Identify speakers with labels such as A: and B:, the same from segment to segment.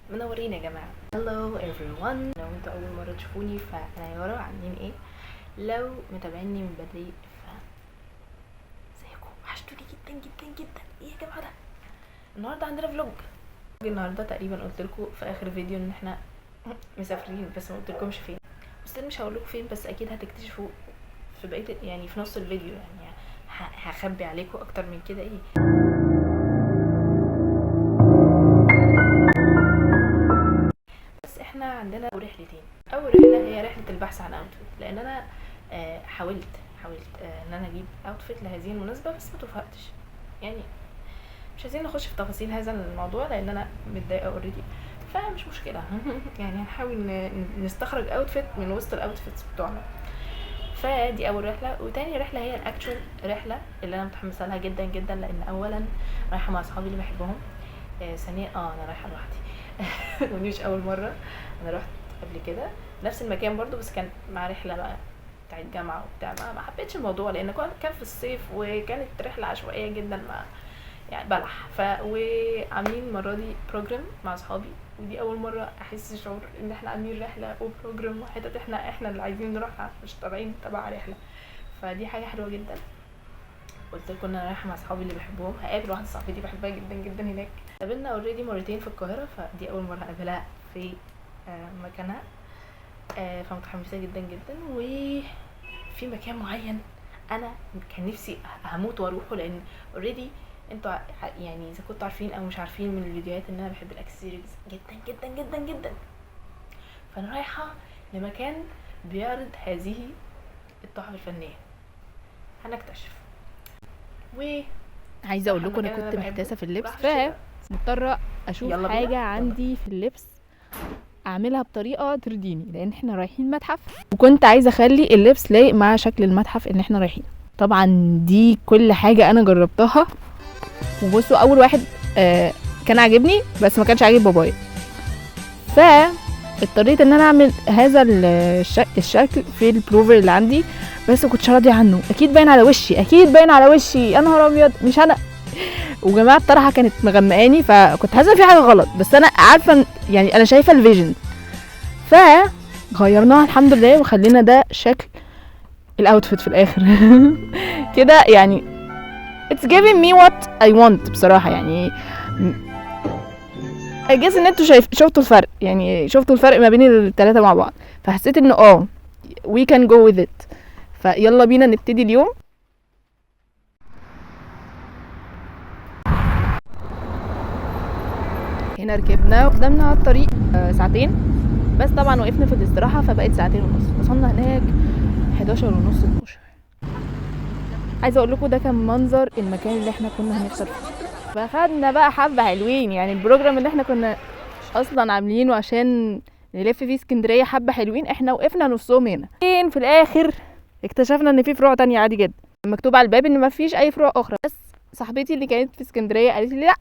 A: منورين يا جماعه. Hello everyone، لو انتوا اول مره تشوفوني فانا يارا، عاملين ايه؟ لو متابعيني من بدري ازيكم؟ وحشتوني جدا جدا جدا. ايه يا جماعه ده؟ النهارده عندنا فلوج. النهارده تقريبا قلت لكم في اخر فيديو ان احنا مسافرين، بس ما قلتلكمش فين، بس مش هقول لكم فين، بس اكيد هتكتشفوا في بقيه يعني في نص الفيديو. يعني هخبي عليكم اكتر من كده ايه. بس احنا عندنا رحلتين. اول رحله هي رحله البحث عن اوتفيت، لان انا حاولت ان انا اجيب اوتفيت لهذه المناسبه، بس ما توفقتش. يعني مش عايزين نخش في تفاصيل هذا الموضوع لان انا متضايقه اوريدي، فمش مشكله. يعني هنحاول نستخرج اوتفيت من وسط الاوتفيتس بتوعنا. فدي اول رحله. وتاني رحله هي الاكتشوال رحله اللي انا متحمسه لها جدا جدا، لان اولا رايحه مع اصحابي اللي بحبهم. ثانيا انا رايحه لوحدي. ودي مش اول مره، انا رحت قبل كده نفس المكان برضو، بس كان مع رحله بقى بتاعت جامعه وبتاع. ما حبيتش الموضوع لان كان في الصيف وكانت رحله عشوائيه جدا، ما يعني بلح. وعاملين المره دي بروجرام مع اصحابي، ودي اول مره احس شعور ان احنا عاملين رحله وبروجرام وحتت احنا اللي عايزين نروحها، مش طالعين تبع رحله. فدي حاجه حلوه جدا. قلت لكم ان انا رايحه مع اصحابي اللي بحبهم، هقابل واحده صاحبتي بحبها جدا جدا هناك. قابلنا اوريدي مرتين في القاهره، فدي اول مره اقابلها في مكانها. فمتحمسه جدا جدا. وفي مكان معين انا كان نفسي هموت واروحه، لان اوريدي انتوا يعني اذا كنتوا عارفين او مش عارفين من الفيديوهات ان انا بحب الاكسسوارز جدا جدا جدا جدا. فانا رايحه لمكان بيعرض هذه التحف الفنيه، هنكتشف.
B: عايزه اقول لكم انا كنت محتاسه في اللبس، فمضطره اشوف حاجه عندي في اللبس اعملها بطريقه ترضيني، لان احنا رايحين متحف وكنت عايزه اخلي اللبس لايق مع شكل المتحف اللي احنا رايحين. طبعا دي كل حاجه انا جربتها. وبصوا، اول واحد كان عاجبني بس ما كانش عاجب بابايا، فاضطريت ان انا اعمل هذا الشكل في البروفر اللي عندي، بس ما كنتش راضيه عنه. اكيد باين على وشي، يا نهار ابيض، مش انا. وجماعه الطرحه كانت مغمقاني، فكنت حاسه في حاجه غلط، بس انا عارفه يعني انا شايفه الفيجن. فغيرناها الحمد لله وخلينا ده شكل الاوتفيت في الاخر. كده يعني it's giving me what I want بصراحه. يعني I guess ان انتوا شفتوا الفرق، يعني شفتوا الفرق ما بين الثلاثه مع بعض، فحسيت انه we can go with it. فيلا بينا نبتدي اليوم. هنا ركبنا قدامنا على الطريق ساعتين، بس طبعا وقفنا في الاستراحه فبقت 2.5 ساعة. وصلنا هناك 11:30 12. عايزه اقول لكم ده كان منظر المكان اللي احنا كنا هنفطر فيه. فخدنا بقى حبه حلوين، يعني البروجرام اللي احنا كنا اصلا عاملينه عشان نلف فيه اسكندريه حبه حلوين، احنا وقفنا نصهم هنا. في الاخر اكتشفنا ان في فروع تانية عادي جدا، مكتوب على الباب ان ما فيش اي فروع اخرى. بس صاحبتي اللي كانت في اسكندريه قالت لي لا،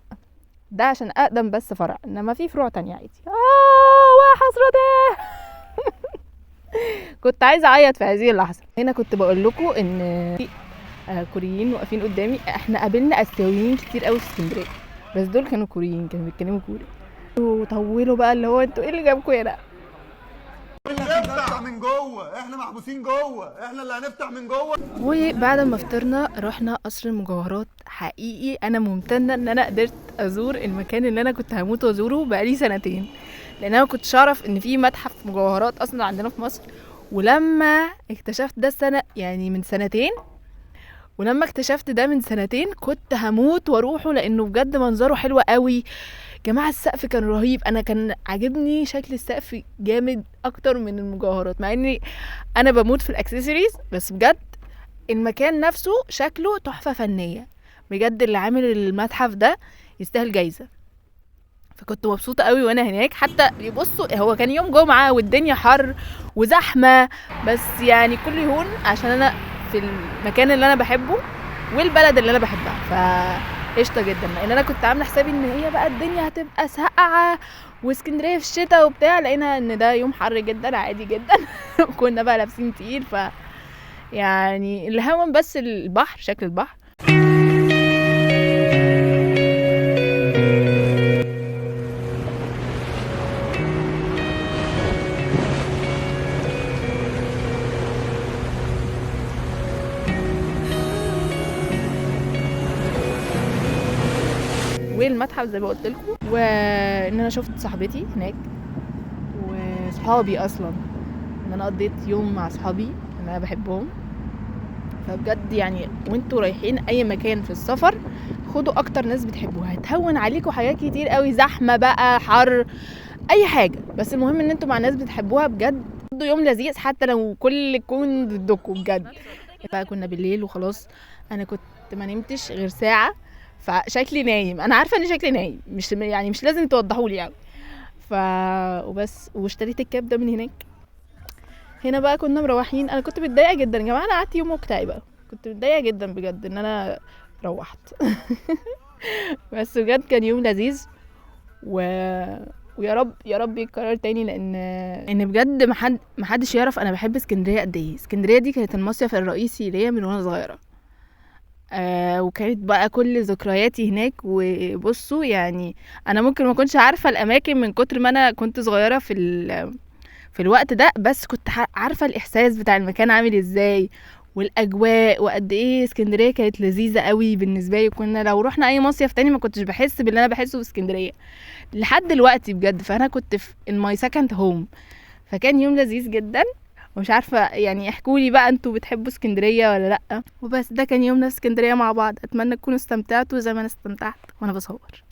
B: ده عشان اقدم بس فرع، انما في فروع تانية عادي. وحسرته. كنت عايزه اعيط في هذه اللحظه. هنا كنت بقول لكم ان في كوريين واقفين قدامي. احنا قابلنا اسيويين كتير قوي في اسكندريه، بس دول كانوا كوريين، كانوا بيتكلموا كوري. وطولوا بقى اللي هو انتوا ايه اللي جابكم هنا؟
C: هنفتح من جوه، احنا محبوسين جوه، احنا اللي هنفتح من جوه.
B: وبعد ما فطرنا رحنا قصر المجوهرات. حقيقي انا ممتنه ان انا قدرت ازور المكان اللي انا كنت هموت وازوره بقالي سنتين، لان انا ما كنتش اعرف ان في متحف مجوهرات اصلا عندنا في مصر. ولما اكتشفت ده من سنتين، كنت هموت واروحه، لانه بجد منظره حلو قوي. جماعه السقف كان رهيب، انا كان عاجبني شكل السقف جامد اكتر من المجوهرات، مع اني انا بموت في الاكسسوارز، بس بجد المكان نفسه شكله تحفه فنيه بجد. اللي عامل المتحف ده يستاهل جايزه. فكنت مبسوطه قوي وانا هناك. حتى بصوا، هو كان يوم جمعه والدنيا حر وزحمه، بس يعني كل يهون عشان انا في المكان اللي انا بحبه والبلد اللي انا بحبها، قشطه جدا. لان انا كنت عامله حسابي ان هي بقى الدنيا هتبقى ساقعه واسكندريه في الشتاء وبتاع، لقينا ان ده يوم حر جدا عادي جدا. كنا بقى لابسين تقيل، يعني الهون بس البحر، شكل البحر. والمتحف زي ما قلت لكم، وان انا شفت صاحبتي هناك وصحابي اصلا، ان انا قضيت يوم مع صحابي ان انا بحبهم. فبجد يعني وانتوا رايحين اي مكان في السفر خدوا اكتر ناس بتحبوها، هتهون عليكم حاجات كتير قوي، زحمه بقى، حر، اي حاجه، بس المهم ان انتوا مع ناس بتحبوها بجد. قضوا يوم لذيذ حتى لو كل كون ضدكم بجد. بقى كنا بالليل وخلاص، انا كنت ما نمتش غير ساعه، فشكلي نايم، انا عارفه ان شكلي نايم، مش لازم توضحوا لي يعني. وبس، واشتريت الكاب ده من هناك. هنا بقى كنا مروحين، انا كنت متضايقه جدا يا جماعه، انا قعدت يوم مكتئبه، كنت متضايقه جدا بجد ان انا روحت. بس بجد كان يوم لذيذ ويا رب يا رب يتكرر تاني، لان بجد محدش يعرف انا بحب اسكندريه قد ايه. اسكندريه دي كانت المصيف الرئيسي ليا من وانا صغيره، وكانت بقى كل ذكرياتي هناك. وبصوا يعني انا ممكن ما كنتش عارفه الاماكن من كتر ما انا كنت صغيره في الوقت ده، بس كنت عارفه الاحساس بتاع المكان عامل ازاي والاجواء، وقد ايه اسكندريه كانت لذيذه قوي بالنسبه لي. كنا لو رحنا اي مصيف تاني ما كنتش بحس باللي انا بحسه في اسكندريه لحد دلوقتي بجد. فانا كنت في in my second home، فكان يوم لذيذ جدا. ومش عارفه يعني احكوا لي بقى انتوا بتحبوا اسكندريه ولا لا. وبس ده كان يومنا في اسكندريه مع بعض، اتمنى تكونوا استمتعتوا زي ما انا استمتعت وانا بصور.